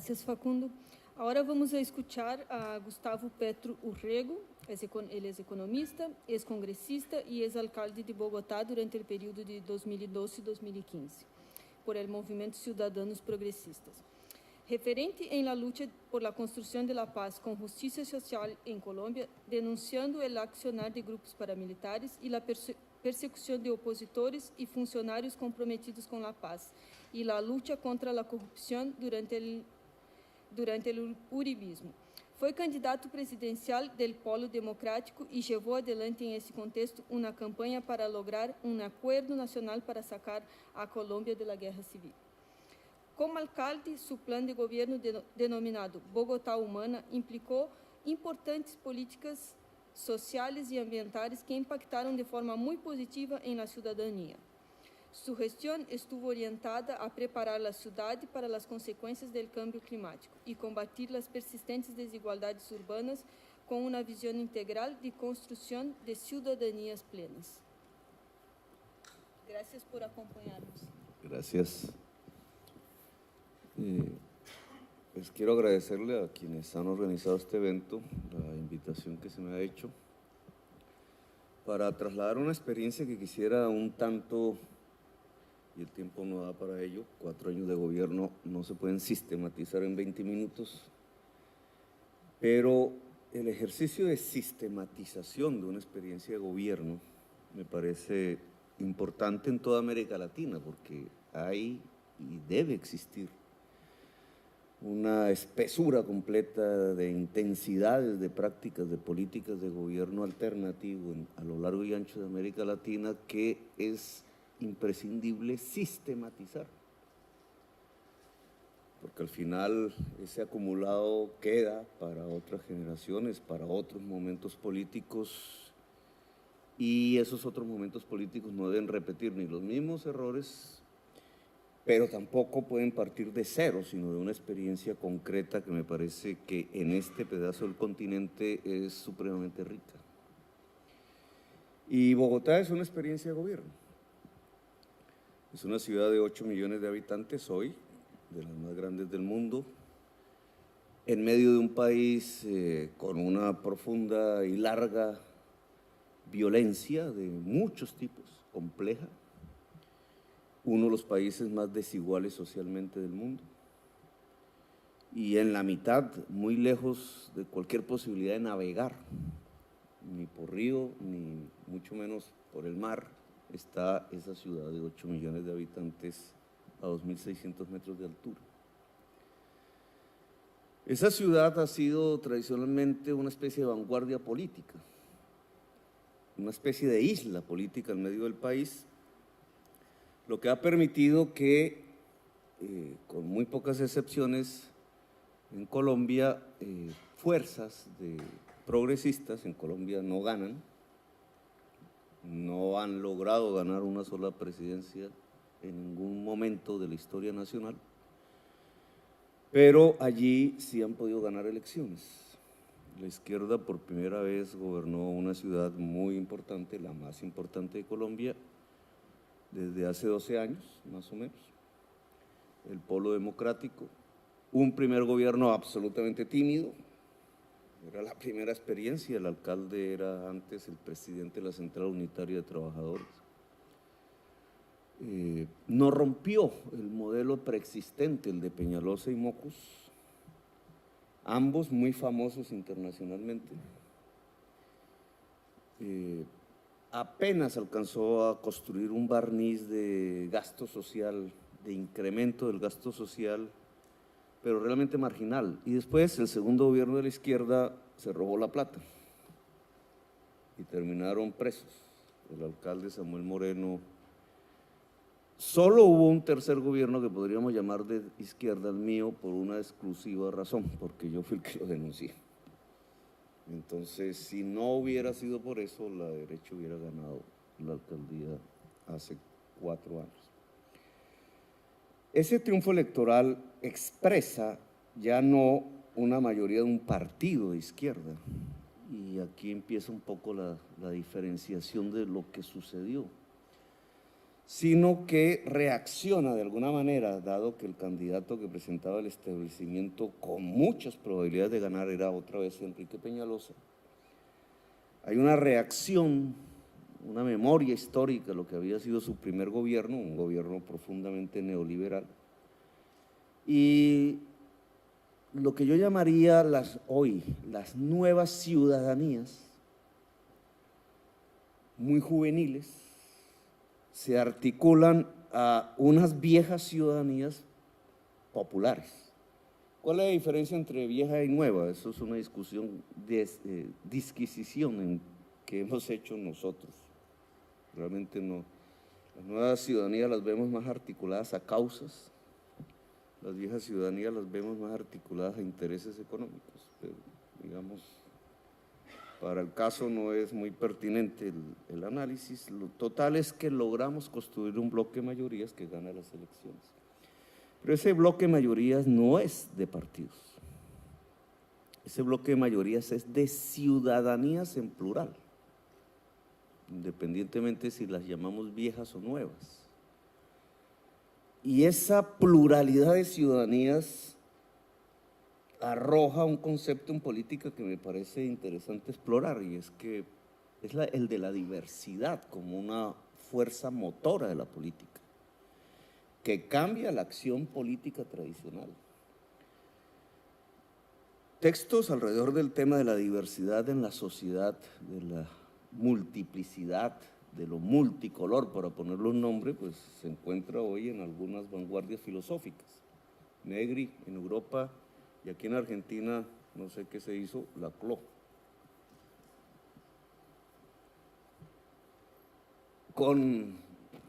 Gracias, Facundo. Ahora vamos a escuchar a Gustavo Petro Urrego. Él es economista, es congresista y es alcalde de Bogotá durante el periodo de 2012-2015 por el Movimiento Ciudadanos Progresistas. Referente en la lucha por la construcción de la paz con justicia social en Colombia, denunciando el accionar de grupos paramilitares y la persecución de opositores y funcionarios comprometidos con la paz y la lucha contra la corrupción durante el uribismo. Fue candidato presidencial del Polo Democrático y llevó adelante en ese contexto una campaña para lograr un acuerdo nacional para sacar a Colombia de la guerra civil. Como alcalde, su plan de gobierno denominado Bogotá Humana implicó importantes políticas sociales y ambientales que impactaron de forma muy positiva en la ciudadanía. Su gestión estuvo orientada a preparar la ciudad para las consecuencias del cambio climático y combatir las persistentes desigualdades urbanas con una visión integral de construcción de ciudadanías plenas. Gracias por acompañarnos. Gracias. Pues quiero agradecerle a quienes han organizado este evento, la invitación que se me ha hecho, para trasladar una experiencia que quisiera un tanto, y el tiempo no da para ello, 4 años de gobierno no se pueden sistematizar en 20 minutos, pero el ejercicio de sistematización de una experiencia de gobierno me parece importante en toda América Latina, porque hay y debe existir una espesura completa de intensidades de prácticas, de políticas de gobierno alternativo a lo largo y ancho de América Latina que es imprescindible sistematizar, porque al final ese acumulado queda para otras generaciones, para otros momentos políticos, y esos otros momentos políticos no deben repetir ni los mismos errores, pero tampoco pueden partir de cero, sino de una experiencia concreta que me parece que en este pedazo del continente es supremamente rica. Y Bogotá es una experiencia de gobierno. Es una ciudad de 8 millones de habitantes hoy, de las más grandes del mundo, en medio de un país con una profunda y larga violencia de muchos tipos, compleja, uno de los países más desiguales socialmente del mundo, y en la mitad, muy lejos de cualquier posibilidad de navegar, ni por río, ni mucho menos por el mar, está esa ciudad de 8 millones de habitantes a 2.600 metros de altura. Esa ciudad ha sido tradicionalmente una especie de vanguardia política, una especie de isla política en medio del país, lo que ha permitido que, con muy pocas excepciones, en Colombia, fuerzas progresistas en Colombia no ganan, no han logrado ganar una sola presidencia en ningún momento de la historia nacional, pero allí sí han podido ganar elecciones. La izquierda por primera vez gobernó una ciudad muy importante, la más importante de Colombia, desde hace 12 años, más o menos, el Polo Democrático, un primer gobierno absolutamente tímido, era la primera experiencia, el alcalde era antes el presidente de la Central Unitaria de Trabajadores. No rompió el modelo preexistente, el de Peñalosa y Mocus, ambos muy famosos internacionalmente. Apenas alcanzó a construir un barniz de gasto social, de incremento del gasto social, pero realmente marginal. Y después el segundo gobierno de la izquierda se robó la plata y terminaron presos. El alcalde Samuel Moreno. Solo hubo un tercer gobierno que podríamos llamar de izquierda, el mío, por una exclusiva razón, porque yo fui el que lo denuncié. Entonces, si no hubiera sido por eso, la derecha hubiera ganado la alcaldía hace 4 años. Ese triunfo electoral expresa ya no una mayoría de un partido de izquierda, y aquí empieza un poco la diferenciación de lo que sucedió, sino que reacciona de alguna manera, dado que el candidato que presentaba el establecimiento con muchas probabilidades de ganar era otra vez Enrique Peñalosa. Hay una reacción, una memoria histórica de lo que había sido su primer gobierno, un gobierno profundamente neoliberal, y lo que yo llamaría hoy las nuevas ciudadanías, muy juveniles, se articulan a unas viejas ciudadanías populares. ¿Cuál es la diferencia entre vieja y nueva? Eso es una discusión, disquisición que hemos hecho nosotros. Realmente no. Las nuevas ciudadanías las vemos más articuladas a causas, las viejas ciudadanías las vemos más articuladas a intereses económicos, pero digamos, para el caso no es muy pertinente el análisis. Lo total es que logramos construir un bloque de mayorías que gana las elecciones. Pero ese bloque de mayorías no es de partidos. Ese bloque de mayorías es de ciudadanías en plural, independientemente si las llamamos viejas o nuevas. Y esa pluralidad de ciudadanías arroja un concepto en política que me parece interesante explorar, y es que es el de la diversidad como una fuerza motora de la política, que cambia la acción política tradicional. Textos alrededor del tema de la diversidad en la sociedad, de la multiplicidad, de lo multicolor, para ponerle un nombre, pues se encuentra hoy en algunas vanguardias filosóficas. Negri en Europa, y aquí en Argentina, no sé qué se hizo, Laclau.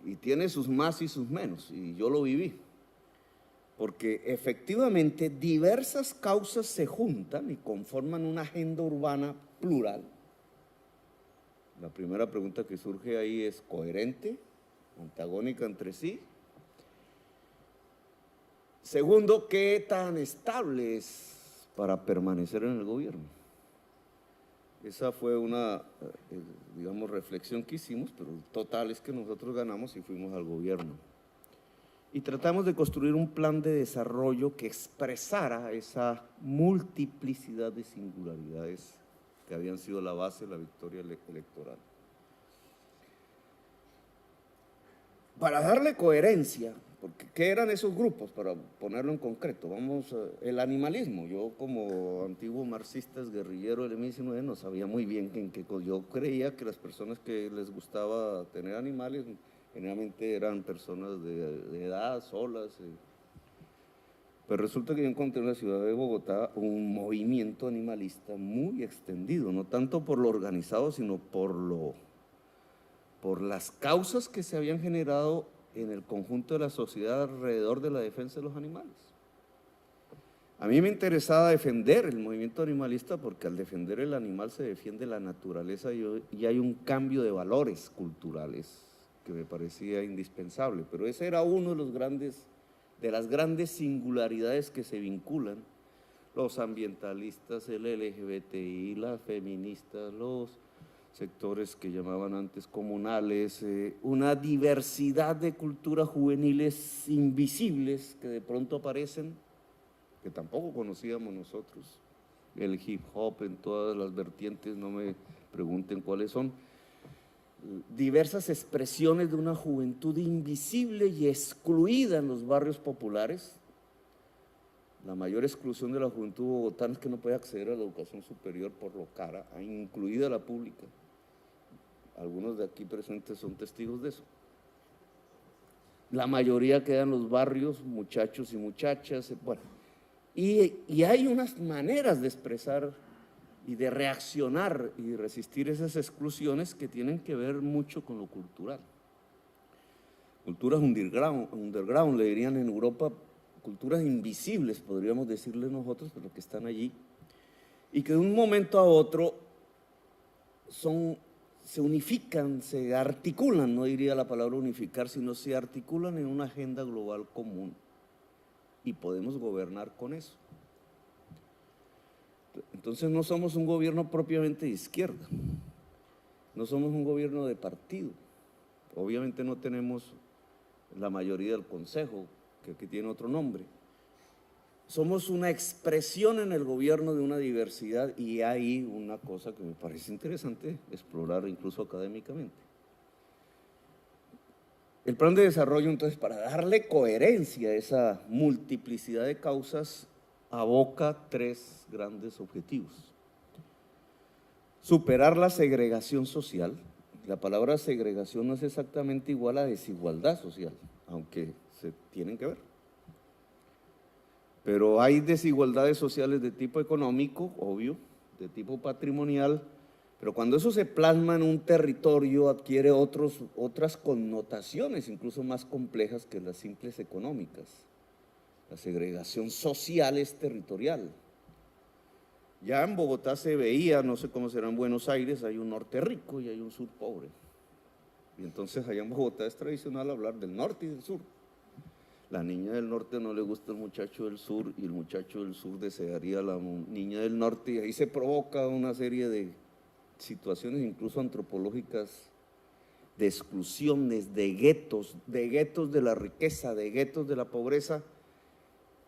Y tiene sus más y sus menos, y yo lo viví, porque efectivamente diversas causas se juntan y conforman una agenda urbana plural. La primera pregunta que surge ahí es: ¿coherente? ¿Antagónica entre sí? Segundo, ¿qué tan estable es para permanecer en el gobierno? Esa fue una, digamos, reflexión que hicimos, pero total es que nosotros ganamos y fuimos al gobierno. Y tratamos de construir un plan de desarrollo que expresara esa multiplicidad de singularidades que habían sido la base de la victoria electoral. Para darle coherencia, porque ¿qué eran esos grupos? Para ponerlo en concreto, el animalismo. Yo, como antiguo marxista guerrillero del M19, no sabía muy bien yo creía que las personas que les gustaba tener animales generalmente eran personas de edad, solas. Pero resulta que yo encontré en la ciudad de Bogotá un movimiento animalista muy extendido, no tanto por lo organizado, sino por las causas que se habían generado en el conjunto de la sociedad alrededor de la defensa de los animales. A mí me interesaba defender el movimiento animalista porque al defender el animal se defiende la naturaleza y hay un cambio de valores culturales que me parecía indispensable, pero ese era uno de las grandes singularidades que se vinculan los ambientalistas, el LGBTI, las feministas, los sectores que llamaban antes comunales, una diversidad de culturas juveniles invisibles que de pronto aparecen, que tampoco conocíamos nosotros, el hip hop en todas las vertientes, no me pregunten cuáles son, diversas expresiones de una juventud invisible y excluida en los barrios populares. La mayor exclusión de la juventud bogotana es que no puede acceder a la educación superior por lo cara, incluida la pública. Algunos de aquí presentes son testigos de eso. La mayoría queda en los barrios, muchachos y muchachas, bueno. Y hay unas maneras de expresar y de reaccionar y resistir esas exclusiones que tienen que ver mucho con lo cultural. Culturas underground, le dirían en Europa, culturas invisibles, podríamos decirle nosotros, pero que están allí, y que de un momento a otro se unifican, se articulan, no diría la palabra unificar, sino se articulan en una agenda global común, y podemos gobernar con eso. Entonces no somos un gobierno propiamente de izquierda, no somos un gobierno de partido, obviamente no tenemos la mayoría del consejo, que aquí tiene otro nombre. Somos una expresión en el gobierno de una diversidad y hay una cosa que me parece interesante explorar incluso académicamente. El plan de desarrollo, entonces, para darle coherencia a esa multiplicidad de causas, aboca 3 grandes objetivos. Superar la segregación social. La palabra segregación no es exactamente igual a desigualdad social, aunque se tienen que ver. Pero hay desigualdades sociales de tipo económico, obvio, de tipo patrimonial, pero cuando eso se plasma en un territorio adquiere otras connotaciones, incluso más complejas que las simples económicas. La segregación social es territorial. Ya en Bogotá se veía, no sé cómo será en Buenos Aires, hay un norte rico y hay un sur pobre. Y entonces allá en Bogotá es tradicional hablar del norte y del sur. La niña del norte no le gusta al muchacho del sur y el muchacho del sur desearía a la niña del norte y ahí se provoca una serie de situaciones incluso antropológicas de exclusiones, de guetos de la riqueza, de guetos de la pobreza.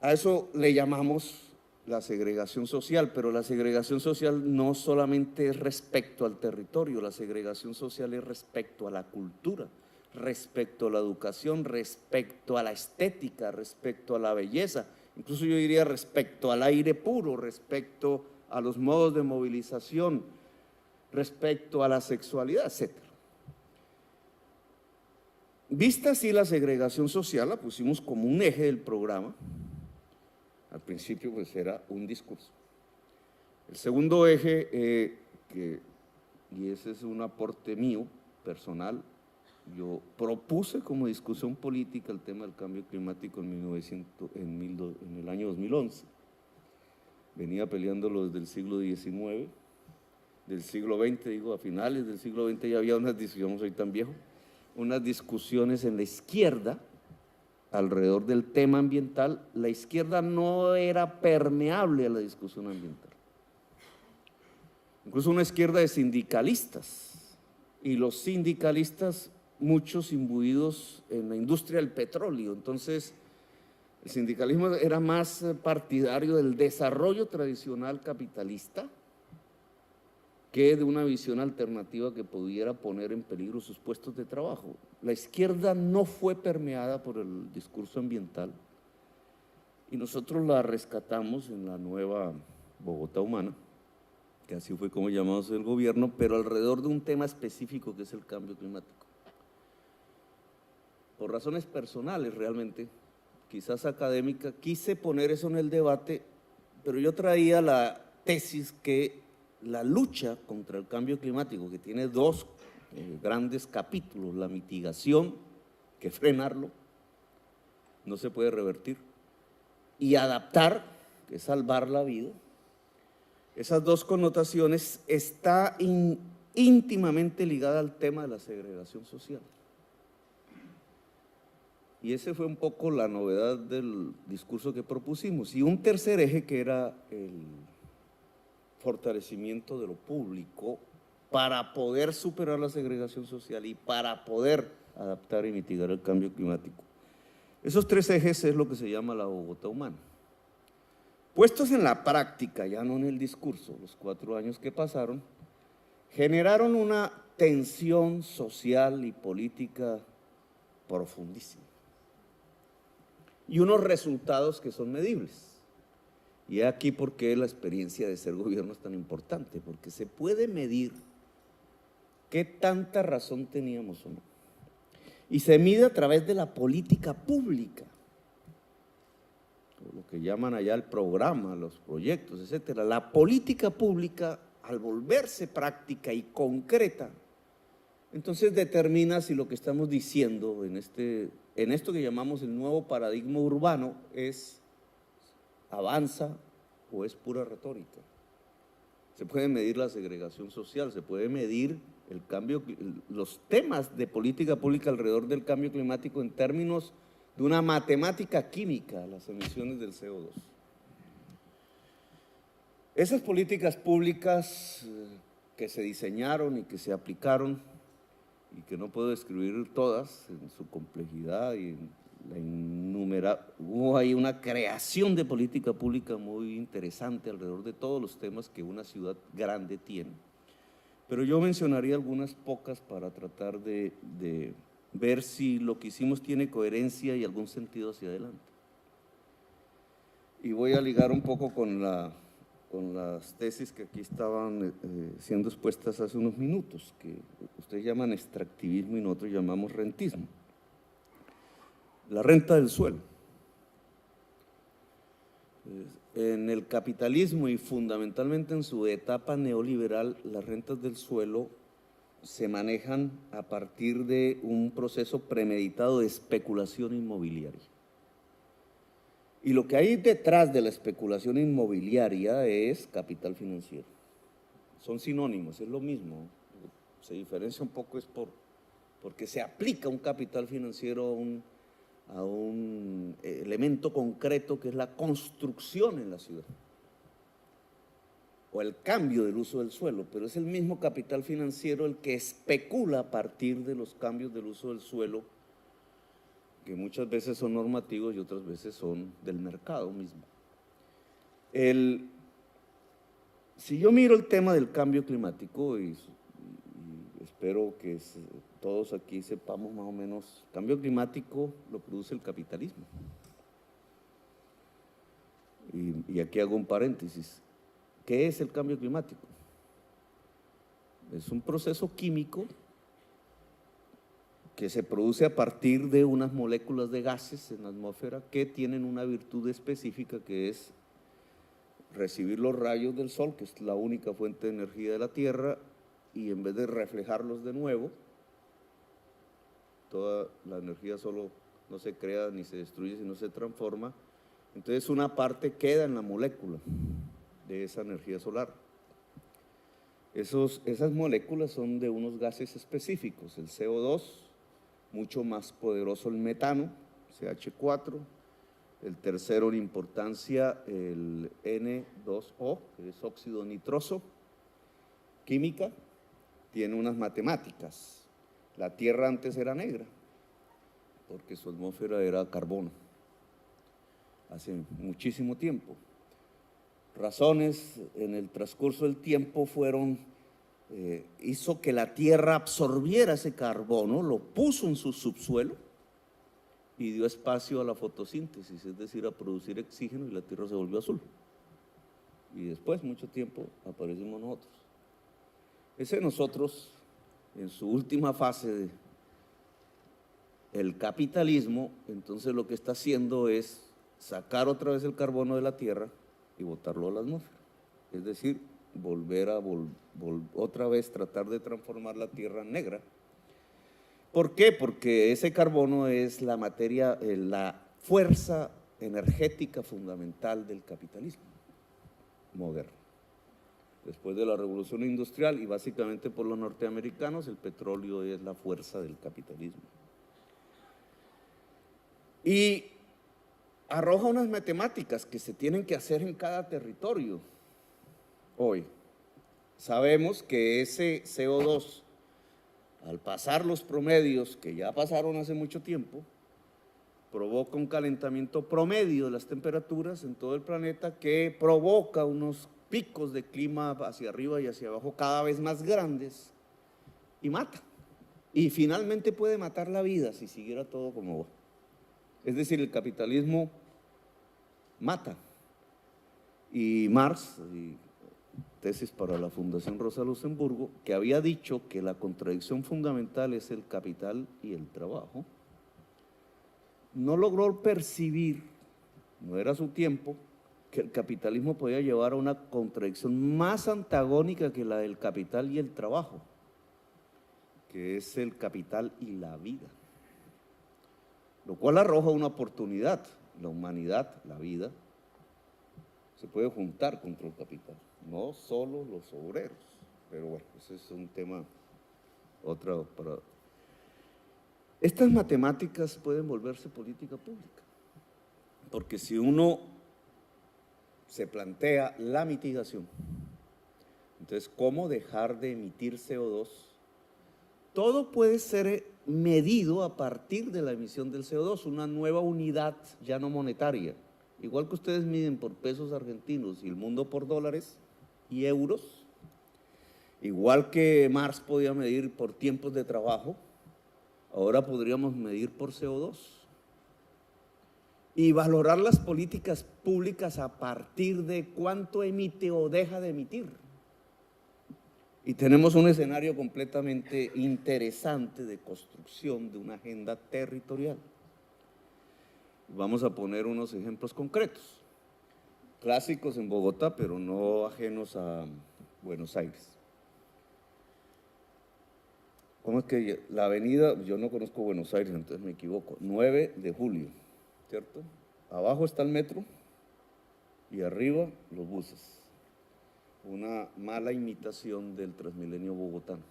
A eso le llamamos la segregación social, pero la segregación social no solamente es respecto al territorio, la segregación social es respecto a la cultura, respecto a la educación, respecto a la estética, respecto a la belleza, incluso yo diría respecto al aire puro, respecto a los modos de movilización, respecto a la sexualidad, etc. Vista así la segregación social, la pusimos como un eje del programa. Al principio pues era un discurso. El segundo eje, y ese es un aporte mío, personal, yo propuse como discusión política el tema del cambio climático en el año 2011. Venía peleándolo desde el siglo XIX, del siglo XX, digo, a finales del siglo XX ya había unas discusiones, soy tan viejo, unas discusiones en la izquierda alrededor del tema ambiental. La izquierda no era permeable a la discusión ambiental. Incluso una izquierda de sindicalistas, y los sindicalistas muchos imbuidos en la industria del petróleo. Entonces, el sindicalismo era más partidario del desarrollo tradicional capitalista que de una visión alternativa que pudiera poner en peligro sus puestos de trabajo. La izquierda no fue permeada por el discurso ambiental y nosotros la rescatamos en la nueva Bogotá Humana, que así fue como llamamos el gobierno, pero alrededor de un tema específico que es el cambio climático. Por razones personales realmente, quizás académica, quise poner eso en el debate, pero yo traía la tesis que la lucha contra el cambio climático, que tiene 2 grandes capítulos, la mitigación, que frenarlo, no se puede revertir, y adaptar, que es salvar la vida. Esas 2 connotaciones está íntimamente ligada al tema de la segregación social. Y ese fue un poco la novedad del discurso que propusimos. Y un tercer eje que era el fortalecimiento de lo público para poder superar la segregación social y para poder adaptar y mitigar el cambio climático. Esos 3 ejes es lo que se llama la Bogotá Humana. Puestos en la práctica, ya no en el discurso, los 4 años que pasaron, generaron una tensión social y política profundísima y unos resultados que son medibles. Y aquí por qué la experiencia de ser gobierno es tan importante, porque se puede medir qué tanta razón teníamos o no. Y se mide a través de la política pública, lo que llaman allá el programa, los proyectos, etcétera. La política pública, al volverse práctica y concreta, entonces determina si lo que estamos diciendo en esto que llamamos el nuevo paradigma urbano avanza o es pura retórica. Se puede medir la segregación social, se puede medir el cambio, los temas de política pública alrededor del cambio climático en términos de una matemática química, las emisiones del CO2. Esas políticas públicas que se diseñaron y que se aplicaron y que no puedo describir todas en su complejidad y en la innumerable. Hubo ahí una creación de política pública muy interesante alrededor de todos los temas que una ciudad grande tiene. Pero yo mencionaría algunas pocas para tratar de ver si lo que hicimos tiene coherencia y algún sentido hacia adelante. Y voy a ligar un poco con las tesis que aquí estaban siendo expuestas hace unos minutos, que ustedes llaman extractivismo y nosotros llamamos rentismo. La renta del suelo. En el capitalismo y fundamentalmente en su etapa neoliberal, las rentas del suelo se manejan a partir de un proceso premeditado de especulación inmobiliaria. Y lo que hay detrás de la especulación inmobiliaria es capital financiero. Son sinónimos, es lo mismo. Se diferencia un poco es porque se aplica un capital financiero a un elemento concreto que es la construcción en la ciudad o el cambio del uso del suelo, pero es el mismo capital financiero el que especula a partir de los cambios del uso del suelo, que muchas veces son normativos y otras veces son del mercado mismo. Si yo miro el tema del cambio climático, y espero que todos aquí sepamos más o menos, el cambio climático lo produce el capitalismo. Y aquí hago un paréntesis. ¿Qué es el cambio climático? Es un proceso químico que se produce a partir de unas moléculas de gases en la atmósfera que tienen una virtud específica, que es recibir los rayos del sol, que es la única fuente de energía de la Tierra, y en vez de reflejarlos de nuevo, toda la energía solo no se crea ni se destruye, sino se transforma. Entonces una parte queda en la molécula de esa energía solar. Esas moléculas son de unos gases específicos, el CO2, mucho más poderoso el metano, CH4, el tercero en importancia el N2O, que es óxido nitroso, química, tiene unas matemáticas. La Tierra antes era negra, porque su atmósfera era carbono, hace muchísimo tiempo. Razones en el transcurso del tiempo hizo que la Tierra absorbiera ese carbono, lo puso en su subsuelo y dio espacio a la fotosíntesis, es decir, a producir oxígeno, y la Tierra se volvió azul. Y después, mucho tiempo, aparecimos nosotros. Ese nosotros, en su última fase el capitalismo, entonces lo que está haciendo es sacar otra vez el carbono de la Tierra y botarlo a la atmósfera. Es decir, otra vez tratar de transformar la Tierra en negra. ¿Por qué? Porque ese carbono es la materia, la fuerza energética fundamental del capitalismo moderno. Después de la revolución industrial y básicamente por los norteamericanos, el petróleo es la fuerza del capitalismo. Y arroja unas matemáticas que se tienen que hacer en cada territorio. Hoy sabemos que ese CO2, al pasar los promedios que ya pasaron hace mucho tiempo, provoca un calentamiento promedio de las temperaturas en todo el planeta que provoca unos picos de clima hacia arriba y hacia abajo cada vez más grandes y mata. Y finalmente puede matar la vida si siguiera todo como va. Es decir, el capitalismo mata. Y Marx, tesis para la Fundación Rosa Luxemburgo, que había dicho que la contradicción fundamental es el capital y el trabajo, no logró percibir, no era su tiempo, que el capitalismo podía llevar a una contradicción más antagónica que la del capital y el trabajo, que es el capital y la vida, lo cual arroja una oportunidad. La humanidad, la vida, se puede juntar contra el capital, no solo los obreros, pero bueno, ese es un tema para. Estas matemáticas pueden volverse política pública, porque si uno se plantea la mitigación, entonces, ¿cómo dejar de emitir CO2 todo puede ser medido a partir de la emisión del CO2, una nueva unidad ya no monetaria. Igual que ustedes miden por pesos argentinos y el mundo por dólares y euros, igual que Marx podía medir por tiempos de trabajo, ahora podríamos medir por CO2 y valorar las políticas públicas a partir de cuánto emite o deja de emitir. Y tenemos un escenario completamente interesante de construcción de una agenda territorial. Vamos a poner unos ejemplos concretos, clásicos en Bogotá, pero no ajenos a Buenos Aires. ¿Cómo es que la avenida, yo no conozco Buenos Aires, entonces me equivoco, 9 de julio, ¿cierto? Abajo está el metro y arriba los buses. Una mala imitación del Transmilenio bogotano.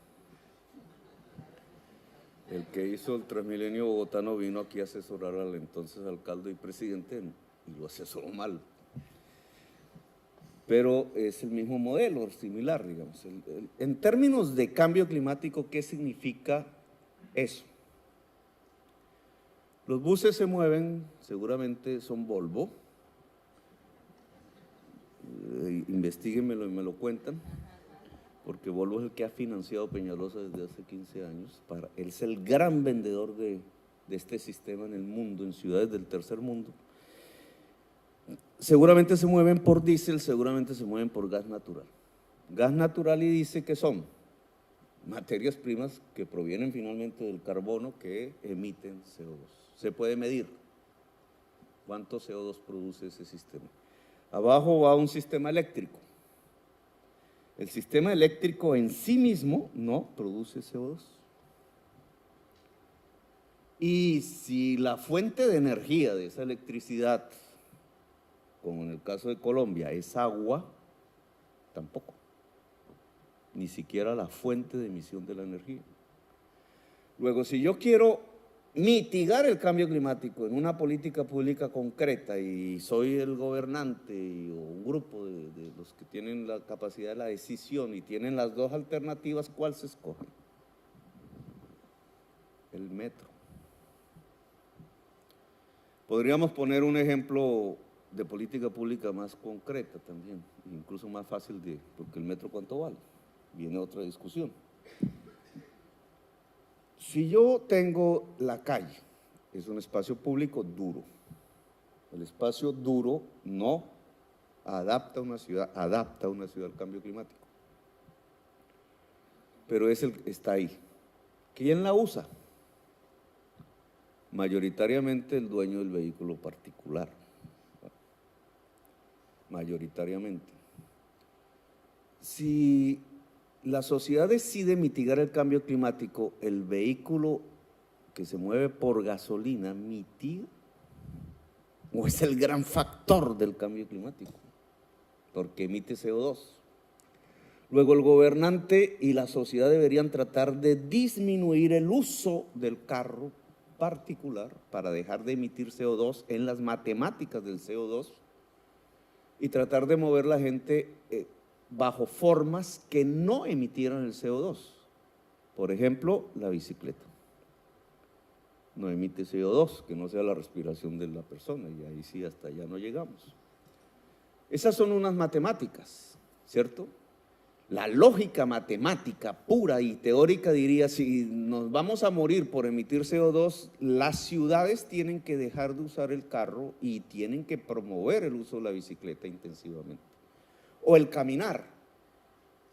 El que hizo el Transmilenio bogotano vino aquí a asesorar al entonces alcalde y presidente y lo asesoró mal. Pero es el mismo modelo, similar, digamos. En términos de cambio climático, ¿qué significa eso? Los buses se mueven, seguramente son Volvo, investíguenmelo y me lo cuentan, porque Volvo es el que ha financiado Peñalosa desde hace 15 años. Él es el gran vendedor de este sistema en el mundo, en ciudades del tercer mundo. Seguramente se mueven por diésel, seguramente se mueven por gas natural. Gas natural y diésel, ¿qué son? Materias primas que provienen finalmente del carbono que emiten CO2. Se puede medir cuánto CO2 produce ese sistema. Abajo va un sistema eléctrico. El sistema eléctrico en sí mismo no produce CO2. Y si la fuente de energía de esa electricidad, como en el caso de Colombia, es agua, tampoco. Ni siquiera la fuente de emisión de la energía. Luego, si yo quiero mitigar el cambio climático en una política pública concreta y soy el gobernante o un grupo de los que tienen la capacidad de la decisión y tienen las dos alternativas, ¿cuál se escoge? El metro. Podríamos poner un ejemplo de política pública más concreta también, incluso más fácil porque el metro ¿cuánto vale? Viene otra discusión. Si yo tengo la calle, es un espacio público duro. El espacio duro no adapta a una ciudad al cambio climático. Pero está ahí. ¿Quién la usa? Mayoritariamente el dueño del vehículo particular. Mayoritariamente. Si la sociedad decide mitigar el cambio climático, el vehículo que se mueve por gasolina mitiga o es el gran factor del cambio climático, porque emite CO2. Luego el gobernante y la sociedad deberían tratar de disminuir el uso del carro particular para dejar de emitir CO2 en las matemáticas del CO2 y tratar de mover la gente bajo formas que no emitieran el CO2. Por ejemplo, la bicicleta. No emite CO2, que no sea la respiración de la persona, y ahí sí hasta allá no llegamos. Esas son unas matemáticas, ¿cierto? La lógica matemática pura y teórica diría, si nos vamos a morir por emitir CO2, las ciudades tienen que dejar de usar el carro y tienen que promover el uso de la bicicleta intensivamente. O el caminar.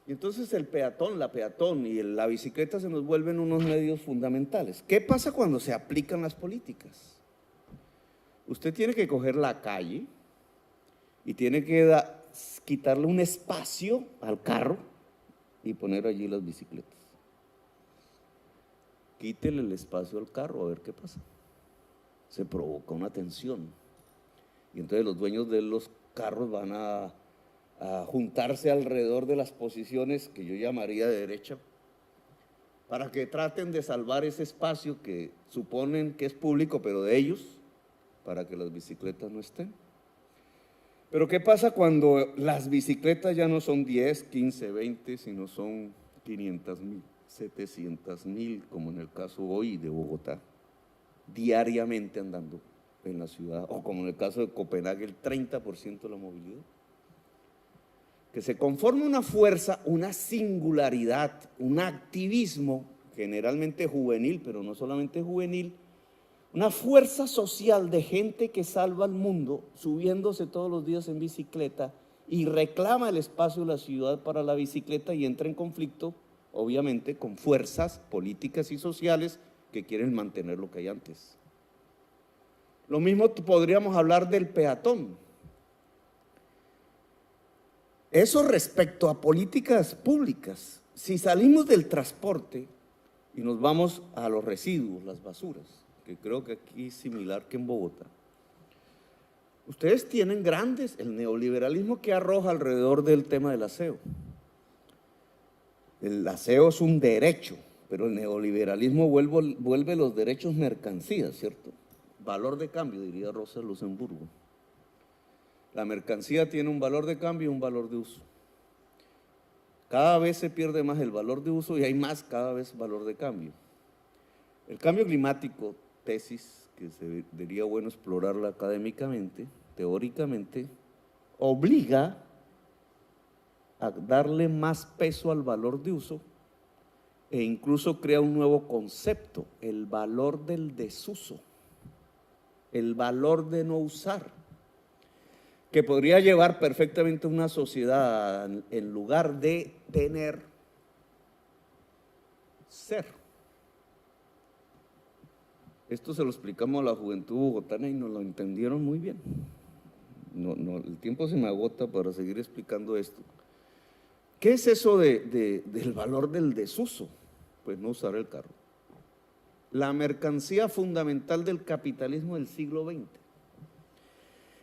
Y entonces el peatón, la peatón y la bicicleta se nos vuelven unos medios fundamentales. ¿Qué pasa cuando se aplican las políticas? Usted tiene que coger la calle y tiene que quitarle un espacio al carro y poner allí las bicicletas. Quítele el espacio al carro a ver qué pasa. Se provoca una tensión. Y entonces los dueños de los carros van a juntarse alrededor de las posiciones que yo llamaría de derecha, para que traten de salvar ese espacio que suponen que es público, pero de ellos, para que las bicicletas no estén. Pero ¿qué pasa cuando las bicicletas ya no son 10, 15, 20, sino son 500,000, 700,000, como en el caso hoy de Bogotá, diariamente andando en la ciudad, o como en el caso de Copenhague, el 30% de la movilidad. Que se conforme una fuerza, una singularidad, un activismo, generalmente juvenil, pero no solamente juvenil, una fuerza social de gente que salva al mundo, subiéndose todos los días en bicicleta y reclama el espacio de la ciudad para la bicicleta y entra en conflicto, obviamente, con fuerzas políticas y sociales que quieren mantener lo que hay antes. Lo mismo podríamos hablar del peatón. Eso respecto a políticas públicas. Si salimos del transporte y nos vamos a los residuos, las basuras, que creo que aquí es similar que en Bogotá, ustedes tienen grandes, el neoliberalismo que arroja alrededor del tema del aseo. El aseo es un derecho, pero el neoliberalismo vuelve los derechos mercancías, ¿cierto? Valor de cambio, diría Rosa Luxemburgo. La mercancía tiene un valor de cambio y un valor de uso. Cada vez se pierde más el valor de uso y hay más cada vez valor de cambio. El cambio climático, tesis que sería bueno explorarla académicamente, teóricamente, obliga a darle más peso al valor de uso e incluso crea un nuevo concepto, el valor del desuso, el valor de no usar, que podría llevar perfectamente a una sociedad, en lugar de tener, ser. Esto se lo explicamos a la juventud bogotana y nos lo entendieron muy bien. El tiempo se me agota para seguir explicando esto. ¿Qué es eso del valor del desuso? Pues no usar el carro. La mercancía fundamental del capitalismo del siglo XX.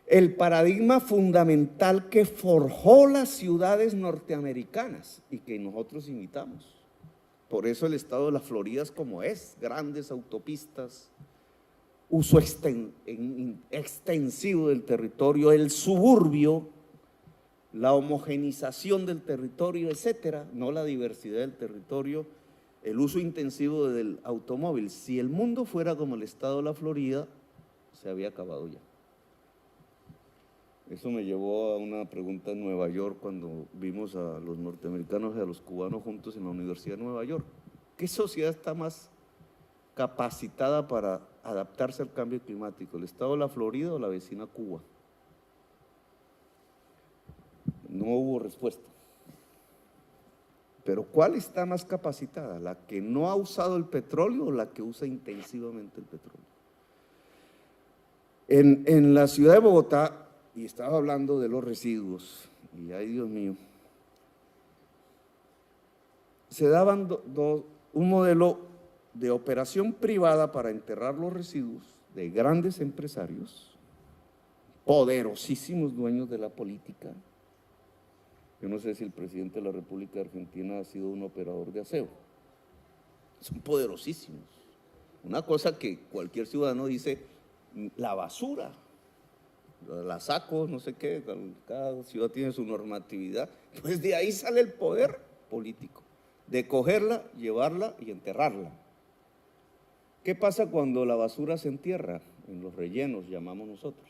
El paradigma fundamental que forjó las ciudades norteamericanas y que nosotros imitamos. Por eso el estado de la Florida es como es, grandes autopistas, uso extensivo del territorio, el suburbio, la homogenización del territorio, etcétera, no la diversidad del territorio, el uso intensivo del automóvil. Si el mundo fuera como el estado de la Florida, se había acabado ya. Eso me llevó a una pregunta en Nueva York cuando vimos a los norteamericanos y a los cubanos juntos en la Universidad de Nueva York. ¿Qué sociedad está más capacitada para adaptarse al cambio climático? ¿El estado de la Florida o la vecina Cuba? No hubo respuesta. Pero ¿cuál está más capacitada? ¿La que no ha usado el petróleo o la que usa intensivamente el petróleo? En la ciudad de Bogotá, y estaba hablando de los residuos, y ay Dios mío, se daban un modelo de operación privada para enterrar los residuos de grandes empresarios, poderosísimos dueños de la política. Yo no sé si el presidente de la República de Argentina ha sido un operador de aseo. Son poderosísimos. Una cosa que cualquier ciudadano dice, la basura, la saco, no sé qué, cada ciudad tiene su normatividad. Pues de ahí sale el poder político, de cogerla, llevarla y enterrarla. ¿Qué pasa cuando la basura se entierra? En los rellenos, llamamos nosotros.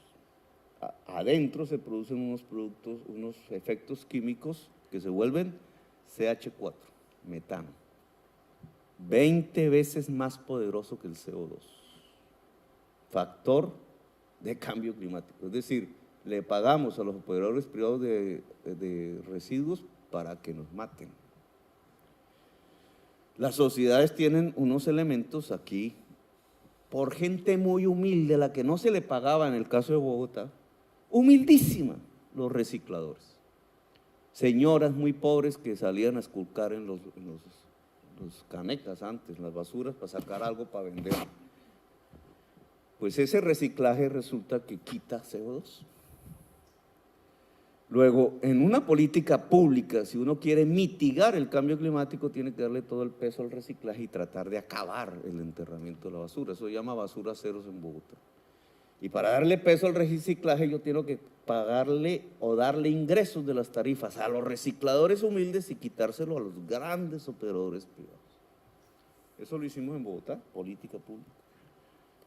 Adentro se producen unos productos, unos efectos químicos que se vuelven CH4, metano, 20 veces más poderoso que el CO2, factor de cambio climático. Es decir, le pagamos a los operadores privados de residuos para que nos maten. Las sociedades tienen unos elementos aquí, por gente muy humilde, a la que no se le pagaba en el caso de Bogotá, humildísima, los recicladores. Señoras muy pobres que salían a esculcar en los canecas antes, las basuras, para sacar algo para vender. Pues ese reciclaje resulta que quita CO2. Luego, en una política pública, si uno quiere mitigar el cambio climático, tiene que darle todo el peso al reciclaje y tratar de acabar el enterramiento de la basura. Eso se llama basura ceros en Bogotá. Y para darle peso al reciclaje yo tengo que pagarle o darle ingresos de las tarifas a los recicladores humildes y quitárselo a los grandes operadores privados. Eso lo hicimos en Bogotá, política pública.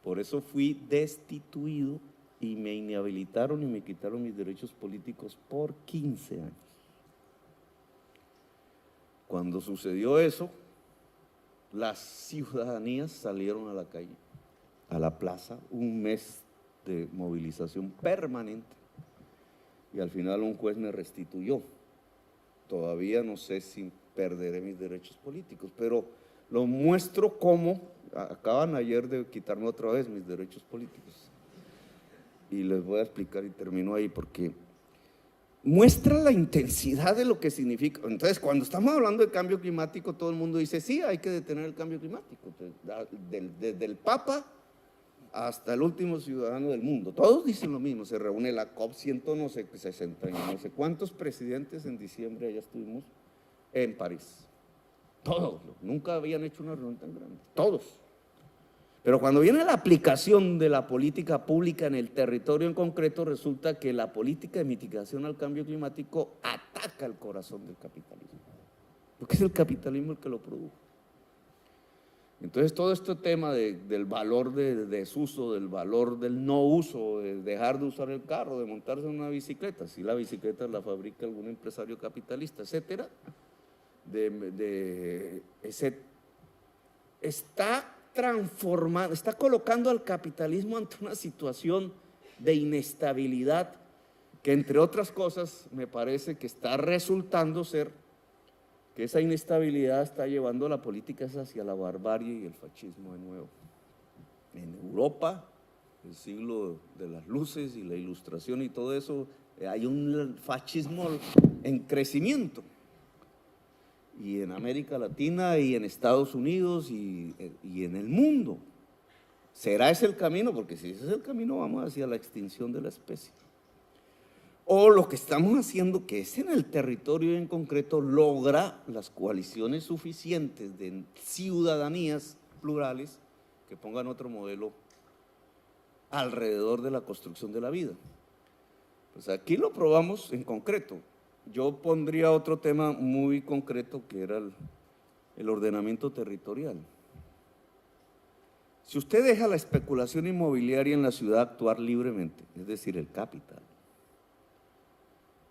Por eso fui destituido y me inhabilitaron y me quitaron mis derechos políticos por 15 años. Cuando sucedió eso, las ciudadanías salieron a la calle, a la plaza, un mes de movilización permanente, y al final un juez me restituyó. Todavía no sé si perderé mis derechos políticos, pero lo muestro como acaban ayer de quitarme otra vez mis derechos políticos. Y les voy a explicar y termino ahí porque muestra la intensidad de lo que significa. Entonces, cuando estamos hablando de cambio climático, todo el mundo dice, sí, hay que detener el cambio climático. Desde el Papa hasta el último ciudadano del mundo, todos dicen lo mismo. Se reúne la COP 100, no sé, 60 y no sé cuántos presidentes en diciembre, allá estuvimos en París. Todos, nunca habían hecho una reunión tan grande, todos. Pero cuando viene la aplicación de la política pública en el territorio en concreto, resulta que la política de mitigación al cambio climático ataca el corazón del capitalismo, porque es el capitalismo el que lo produjo. Entonces todo este tema del valor de desuso, del valor del no uso, de dejar de usar el carro, de montarse en una bicicleta, si la bicicleta la fabrica algún empresario capitalista, etcétera, está transformando, está colocando al capitalismo ante una situación de inestabilidad que, entre otras cosas, me parece que está resultando ser que esa inestabilidad está llevando a la política hacia la barbarie y el fascismo de nuevo. En Europa, el siglo de las luces y la ilustración y todo eso, hay un fascismo en crecimiento. Y en América Latina y en Estados Unidos y en el mundo. ¿Será ese el camino? Porque si ese es el camino, vamos hacia la extinción de la especie. O lo que estamos haciendo, que es en el territorio en concreto, logra las coaliciones suficientes de ciudadanías plurales que pongan otro modelo alrededor de la construcción de la vida. Pues aquí lo probamos en concreto. Yo pondría otro tema muy concreto que era el ordenamiento territorial. Si usted deja la especulación inmobiliaria en la ciudad actuar libremente, es decir, el capital,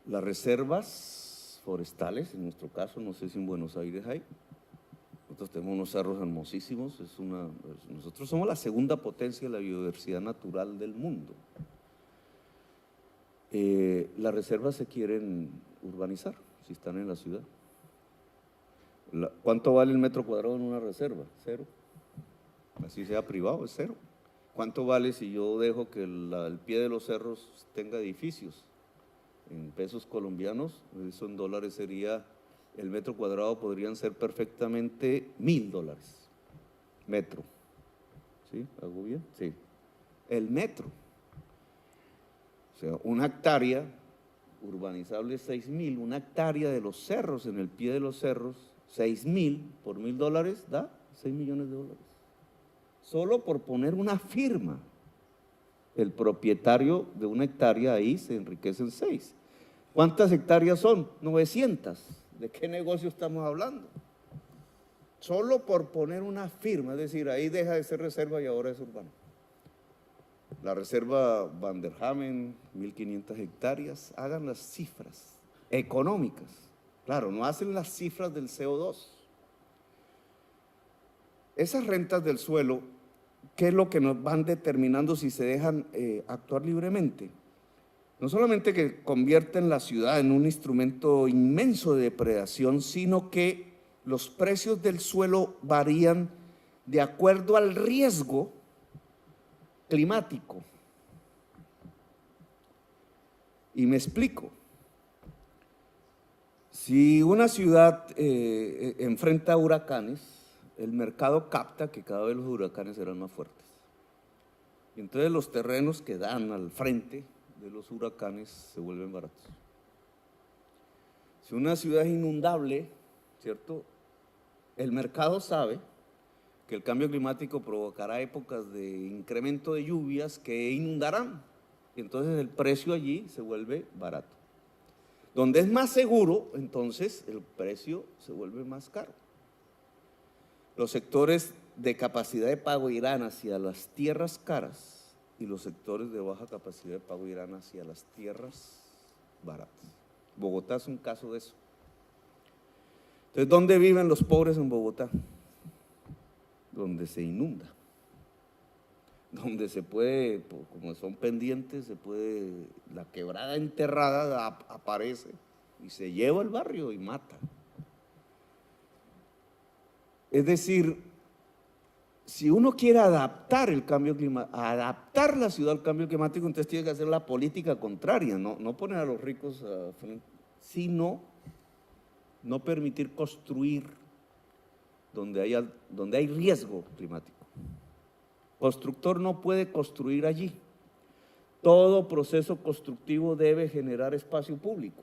las reservas forestales, en nuestro caso, no sé si en Buenos Aires hay, nosotros tenemos unos cerros hermosísimos, nosotros somos la segunda potencia de la biodiversidad natural del mundo. Las reservas se quieren urbanizar, si están en la ciudad. ¿Cuánto vale el metro cuadrado en una reserva? Cero. Así sea privado, es cero. ¿Cuánto vale si yo dejo que el pie de los cerros tenga edificios? En pesos colombianos, eso en dólares sería, el metro cuadrado podrían ser perfectamente $1,000. Metro. ¿Sí? ¿Hago bien? Sí. El metro. O sea, una hectárea urbanizable 6,000, una hectárea de los cerros, en el pie de los cerros, 6,000 por $1,000 da $6 millones. Solo por poner una firma. El propietario de una hectárea ahí se enriquece en 6. ¿Cuántas hectáreas son? 900. ¿De qué negocio estamos hablando? Solo por poner una firma, es decir, ahí deja de ser reserva y ahora es urbano. La reserva Van der Hamen, 1.500 hectáreas, hagan las cifras económicas. Claro, no hacen las cifras del CO2. Esas rentas del suelo, ¿qué es lo que nos van determinando si se dejan actuar libremente? No solamente que convierten la ciudad en un instrumento inmenso de depredación, sino que los precios del suelo varían de acuerdo al riesgo climático. Y me explico. Si una ciudad enfrenta huracanes, el mercado capta que cada vez los huracanes serán más fuertes. Y entonces los terrenos que dan al frente de los huracanes se vuelven baratos. Si una ciudad es inundable, ¿cierto? El mercado sabe que el cambio climático provocará épocas de incremento de lluvias que inundarán. Y entonces el precio allí se vuelve barato. Donde es más seguro, entonces el precio se vuelve más caro. Los sectores de capacidad de pago irán hacia las tierras caras y los sectores de baja capacidad de pago irán hacia las tierras baratas. Bogotá es un caso de eso. Entonces, ¿dónde viven los pobres en Bogotá? Donde se inunda, donde se puede, como son pendientes, se puede, la quebrada enterrada aparece y se lleva el barrio y mata. Es decir, si uno quiere adaptar el cambio climático, adaptar la ciudad al cambio climático, entonces tiene que hacer la política contraria, no poner a los ricos a frente, sino no permitir construir donde hay riesgo climático. Constructor no puede construir allí. Todo proceso constructivo debe generar espacio público.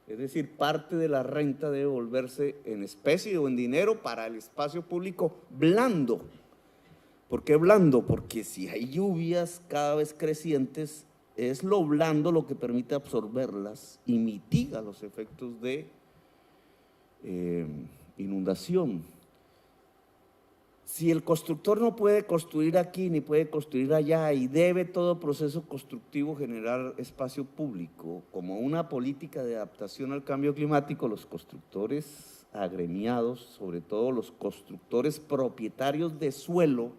Es decir, parte de la renta debe volverse en especie o en dinero para el espacio público blando. ¿Por qué blando? Porque si hay lluvias cada vez crecientes, es lo blando lo que permite absorberlas y mitiga los efectos de inundación. Si el constructor no puede construir aquí ni puede construir allá y debe todo proceso constructivo generar espacio público como una política de adaptación al cambio climático, los constructores agremiados, sobre todo los constructores propietarios de suelo,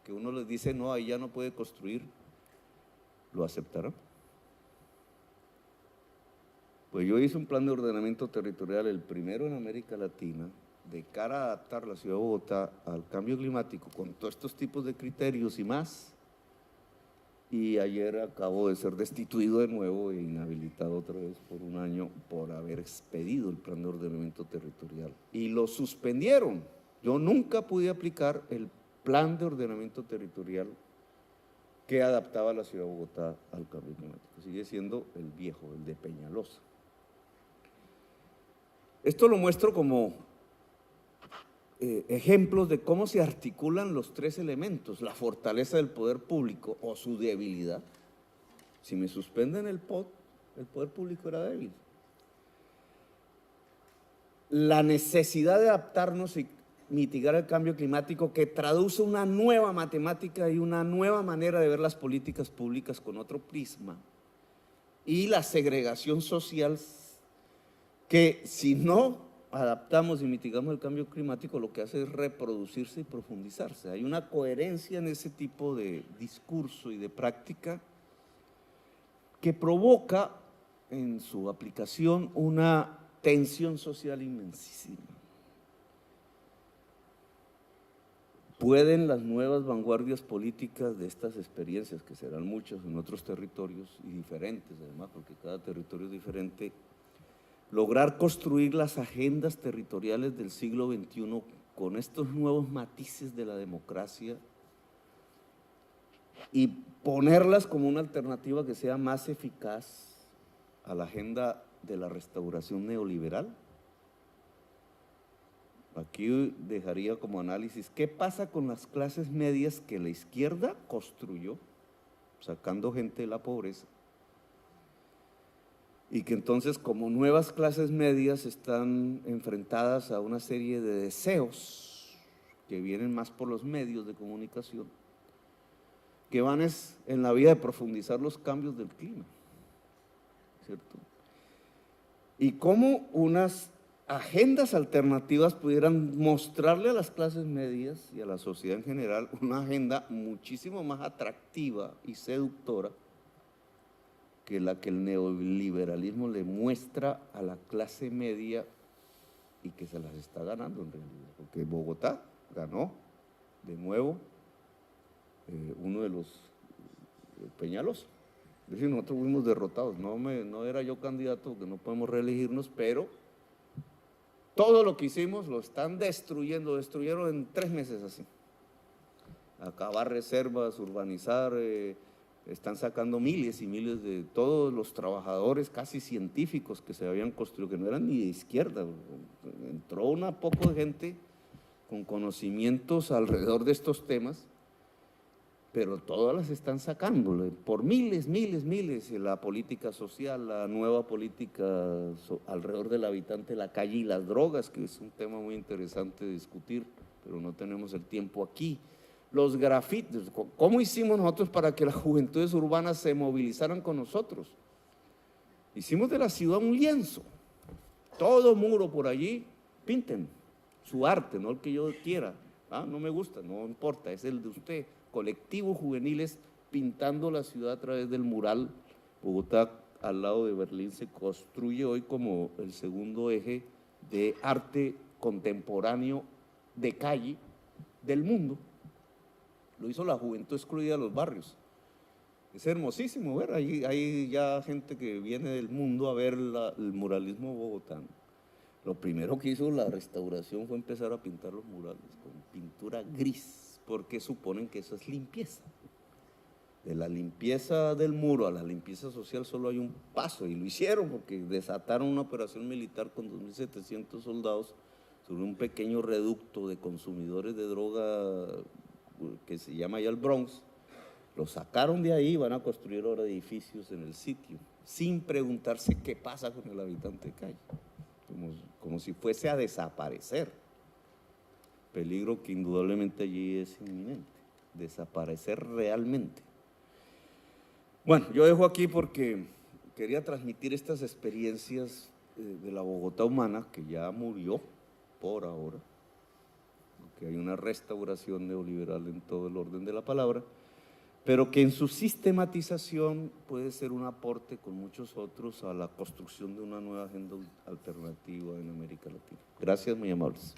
que uno les dice no, ahí ya no puede construir, ¿lo aceptarán? Pues yo hice un plan de ordenamiento territorial, el primero en América Latina, de cara a adaptar la ciudad de Bogotá al cambio climático con todos estos tipos de criterios y más, y ayer acabo de ser destituido de nuevo e inhabilitado otra vez por un año por haber expedido el plan de ordenamiento territorial y lo suspendieron. Yo nunca pude aplicar el plan de ordenamiento territorial que adaptaba la ciudad de Bogotá al cambio climático, sigue siendo el viejo, el de Peñalosa. Esto lo muestro como ejemplos de cómo se articulan los tres elementos, la fortaleza del poder público o su debilidad. Si me suspenden el poder público era débil. La necesidad de adaptarnos y mitigar el cambio climático que traduce una nueva matemática y una nueva manera de ver las políticas públicas con otro prisma. Y la segregación social que si no adaptamos y mitigamos el cambio climático, lo que hace es reproducirse y profundizarse. Hay una coherencia en ese tipo de discurso y de práctica que provoca en su aplicación una tensión social inmensísima. ¿Pueden las nuevas vanguardias políticas de estas experiencias, que serán muchas en otros territorios y diferentes además, porque cada territorio es diferente, lograr construir las agendas territoriales del siglo XXI con estos nuevos matices de la democracia y ponerlas como una alternativa que sea más eficaz a la agenda de la restauración neoliberal? Aquí dejaría como análisis, ¿qué pasa con las clases medias que la izquierda construyó, sacando gente de la pobreza? Y que entonces como nuevas clases medias están enfrentadas a una serie de deseos que vienen más por los medios de comunicación, que van en la vía de profundizar los cambios del clima, ¿cierto? Y cómo unas agendas alternativas pudieran mostrarle a las clases medias y a la sociedad en general una agenda muchísimo más atractiva y seductora que la que el neoliberalismo le muestra a la clase media y que se las está ganando en realidad, porque Bogotá ganó de nuevo uno de los Peñalosa. Es decir, nosotros fuimos derrotados, no era yo candidato porque no podemos reelegirnos, pero todo lo que hicimos lo están destruyeron en 3 meses así. Acabar reservas, urbanizar, están sacando miles y miles de todos los trabajadores casi científicos que se habían construido, que no eran ni de izquierda. Entró una poco de gente con conocimientos alrededor de estos temas pero todas las están sacando, por miles, la política social, la nueva política alrededor del habitante, la calle y las drogas, que es un tema muy interesante de discutir, pero no tenemos el tiempo aquí. Los grafitis, ¿cómo hicimos nosotros para que las juventudes urbanas se movilizaran con nosotros? Hicimos de la ciudad un lienzo, todo muro por allí, pinten su arte, no el que yo quiera, no me gusta, no importa, es el de usted. Colectivos juveniles pintando la ciudad a través del mural. Bogotá, al lado de Berlín, se construye hoy como el segundo eje de arte contemporáneo de calle del mundo. Lo hizo la juventud excluida de los barrios. Es hermosísimo ver, hay ya gente que viene del mundo a ver el muralismo bogotano. Lo primero que hizo la restauración fue empezar a pintar los murales con pintura gris, porque suponen que eso es limpieza. De la limpieza del muro a la limpieza social solo hay un paso, y lo hicieron porque desataron una operación militar con 2.700 soldados sobre un pequeño reducto de consumidores de droga que se llama ya el Bronx. Lo sacaron de ahí, van a construir ahora edificios en el sitio, sin preguntarse qué pasa con el habitante de calle, como si fuese a desaparecer. Peligro que indudablemente allí es inminente, desaparecer realmente. Bueno, yo dejo aquí porque quería transmitir estas experiencias de la Bogotá humana, que ya murió por ahora, que hay una restauración neoliberal en todo el orden de la palabra, pero que en su sistematización puede ser un aporte con muchos otros a la construcción de una nueva agenda alternativa en América Latina. Gracias, muy amables.